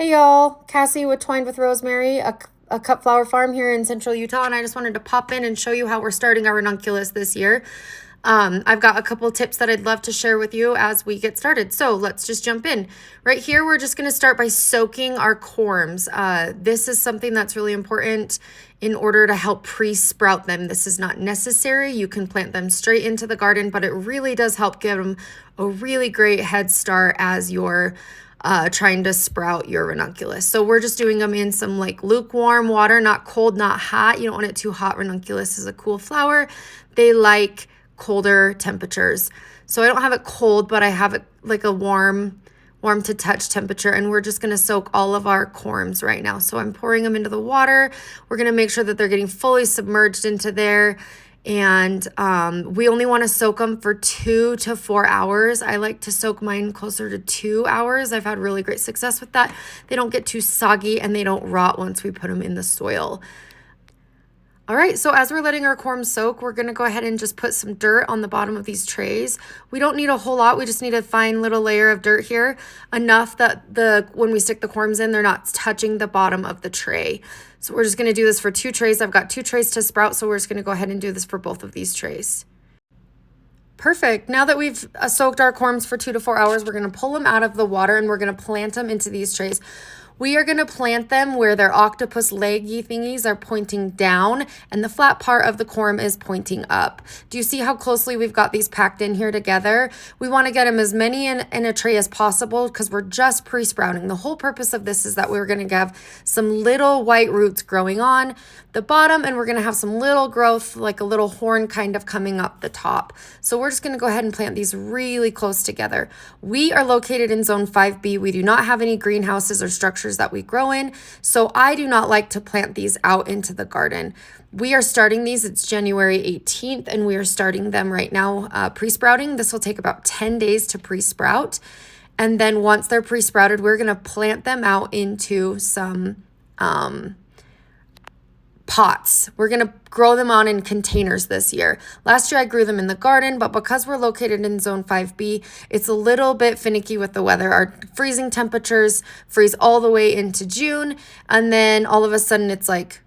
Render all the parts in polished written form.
Hey y'all, Cassie with Twined with Rosemary, a cut flower farm here in central Utah, and I just wanted to pop in and show you how we're starting our ranunculus this year. I've got a couple tips that I'd love to share with you as we get started. So let's just jump in. Right here, we're just going to start by soaking our corms. This is something that's really important in order to help pre-sprout them. This is not necessary. You can plant them straight into the garden, but it really does help give them a really great head start as you're trying to sprout your ranunculus. So we're just doing them in some like lukewarm water, not cold, not hot. You don't want it too hot. Ranunculus is a cool flower. They like colder temperatures. So I don't have it cold, but I have it like a warm to touch temperature, and we're just going to soak all of our corms right now. So I'm pouring them into the water. We're going to make sure that they're getting fully submerged into there. And we only want to soak them for 2 to 4 hours. I like to soak mine closer to 2 hours. I've had really great success with that. They don't get too soggy and they don't rot once we put them in the soil. All right, so as we're letting our corms soak, we're going to go ahead and just put some dirt on the bottom of these trays. We don't need a whole lot. We just need a fine little layer of dirt here, enough that when we stick the corms in, they're not touching the bottom of the tray. So we're just going to do this for 2 trays. I've got 2 trays to sprout, so we're just going to go ahead and do this for both of these trays. Perfect. Now that we've soaked our corms for 2 to 4 hours, we're going to pull them out of the water and we're going to plant them into these trays. We are going to plant them where their octopus leggy thingies are pointing down and the flat part of the corm is pointing up. Do you see how closely we've got these packed in here together? We want to get them as many in a tray as possible because we're just pre-sprouting. The whole purpose of this is that we're going to have some little white roots growing on the bottom, and we're going to have some little growth, like a little horn kind of coming up the top. So we're just going to go ahead and plant these really close together. We are located in zone 5B. We do not have any greenhouses or structures that we grow in, so I do not like to plant these out into the garden. We are starting these, it's January 18th, and we are starting them right now pre-sprouting. This will take about 10 days to pre-sprout, and then once they're pre-sprouted, we're going to plant them out into some pots. We're going to grow them on in containers this year. Last year I grew them in the garden, but because we're located in zone 5B, it's a little bit finicky with the weather. Our freezing temperatures freeze all the way into June, and then all of a sudden it's like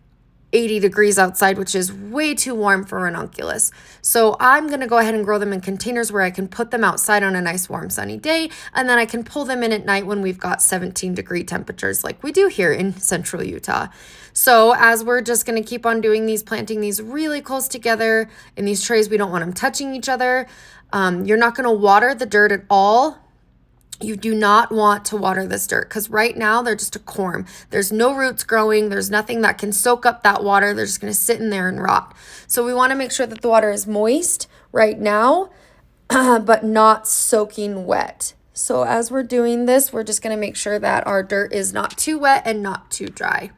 80 degrees outside, which is way too warm for ranunculus. So I'm going to go ahead and grow them in containers where I can put them outside on a nice warm sunny day, and then I can pull them in at night when we've got 17-degree temperatures like we do here in central Utah. So as we're just going to keep on doing these, planting these really close together in these trays, we don't want them touching each other. You're not going to water the dirt at all. You do not want to water this dirt because right now they're just a corm. There's no roots growing. There's nothing that can soak up that water. They're just going to sit in there and rot. So we want to make sure that the water is moist right now, but not soaking wet. So as we're doing this, we're just going to make sure that our dirt is not too wet and not too dry.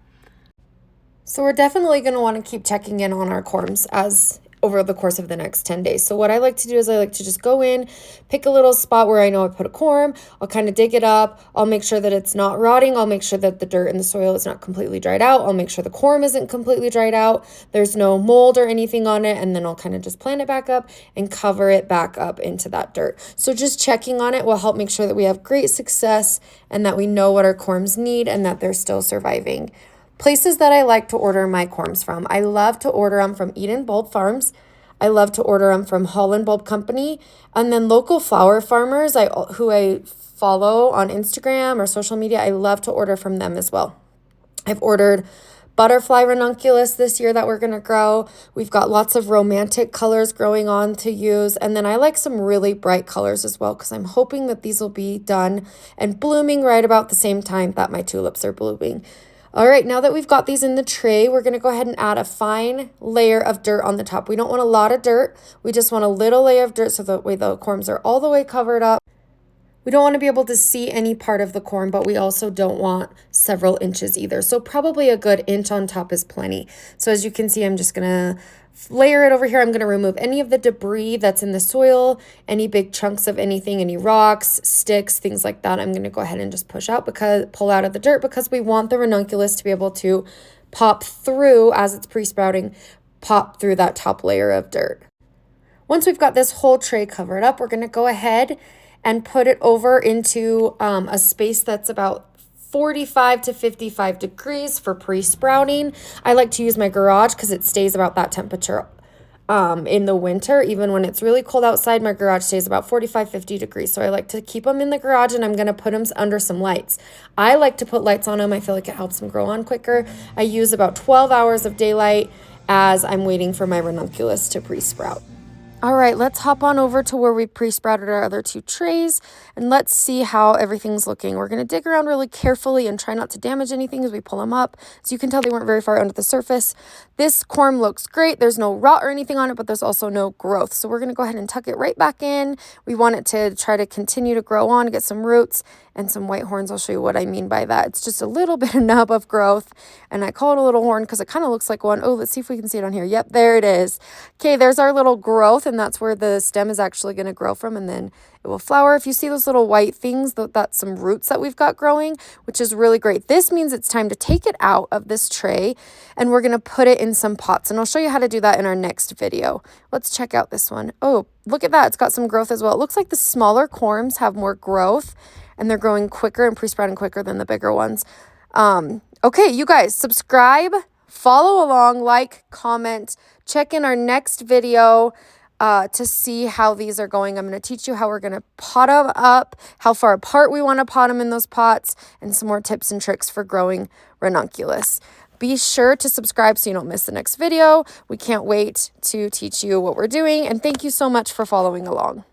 So we're definitely going to want to keep checking in on our corms as over the course of the next 10 days. So what I like to do is I like to just go in, pick a little spot where I know I put a corm. I'll kind of dig it up. I'll make sure that it's not rotting. I'll make sure that the dirt in the soil is not completely dried out. I'll make sure the corm isn't completely dried out. There's no mold or anything on it. And then I'll kind of just plant it back up and cover it back up into that dirt. So just checking on it will help make sure that we have great success and that we know what our corms need and that they're still surviving. Places that I like to order my corms from. I love to order them from Eden Bulb Farms. I love to order them from Holland Bulb Company. And then local flower farmers who I follow on Instagram or social media, I love to order from them as well. I've ordered butterfly ranunculus this year that we're going to grow. We've got lots of romantic colors growing on to use. And then I like some really bright colors as well because I'm hoping that these will be done and blooming right about the same time that my tulips are blooming. All right, now that we've got these in the tray, we're going to go ahead and add a fine layer of dirt on the top. We don't want a lot of dirt. We just want a little layer of dirt so that way the corms are all the way covered up. We don't want to be able to see any part of the corm, but we also don't want several inches either. So probably a good inch on top is plenty. So as you can see, I'm just going to layer it over here. I'm going to remove any of the debris that's in the soil, any big chunks of anything, any rocks, sticks, things like that. I'm going to go ahead and just pull out of the dirt because we want the ranunculus to be able to pop through as it's pre-sprouting, pop through that top layer of dirt. Once we've got this whole tray covered up, we're going to go ahead and put it over into a space that's about 45 to 55 degrees for pre-sprouting. I like to use my garage because it stays about that temperature in the winter. Even when it's really cold outside, my garage stays about 45, 50 degrees. So I like to keep them in the garage, and I'm going to put them under some lights. I like to put lights on them. I feel like it helps them grow on quicker. I use about 12 hours of daylight as I'm waiting for my ranunculus to pre-sprout. All right, let's hop on over to where we pre-sprouted our other 2 trays, and let's see how everything's looking. We're going to dig around really carefully and try not to damage anything as we pull them up. So you can tell they weren't very far under the surface. This corm looks great. There's no rot or anything on it, but there's also no growth. So we're going to go ahead and tuck it right back in. We want it to try to continue to grow on, get some roots and some white horns. I'll show you what I mean by that. It's just a little bit of nub of growth, and I call it a little horn because it kind of looks like one. Oh, let's see if we can see it on here. Yep, there it is. Okay, there's our little growth, and that's where the stem is actually going to grow from, and then it will flower. If you see those little white things, that's some roots that we've got growing, which is really great. This means it's time to take it out of this tray, and we're going to put it in some pots, and I'll show you how to do that in our next video. Let's check out this one. Oh, look at that. It's got some growth as well. It looks like the smaller corms have more growth, and they're growing quicker and pre-sprouting quicker than the bigger ones. Okay, you guys, subscribe, follow along, like, comment, check in our next video to see how these are going. I'm going to teach you how we're going to pot them up, how far apart we want to pot them in those pots, and some more tips and tricks for growing ranunculus. Be sure to subscribe so you don't miss the next video. We can't wait to teach you what we're doing, and thank you so much for following along.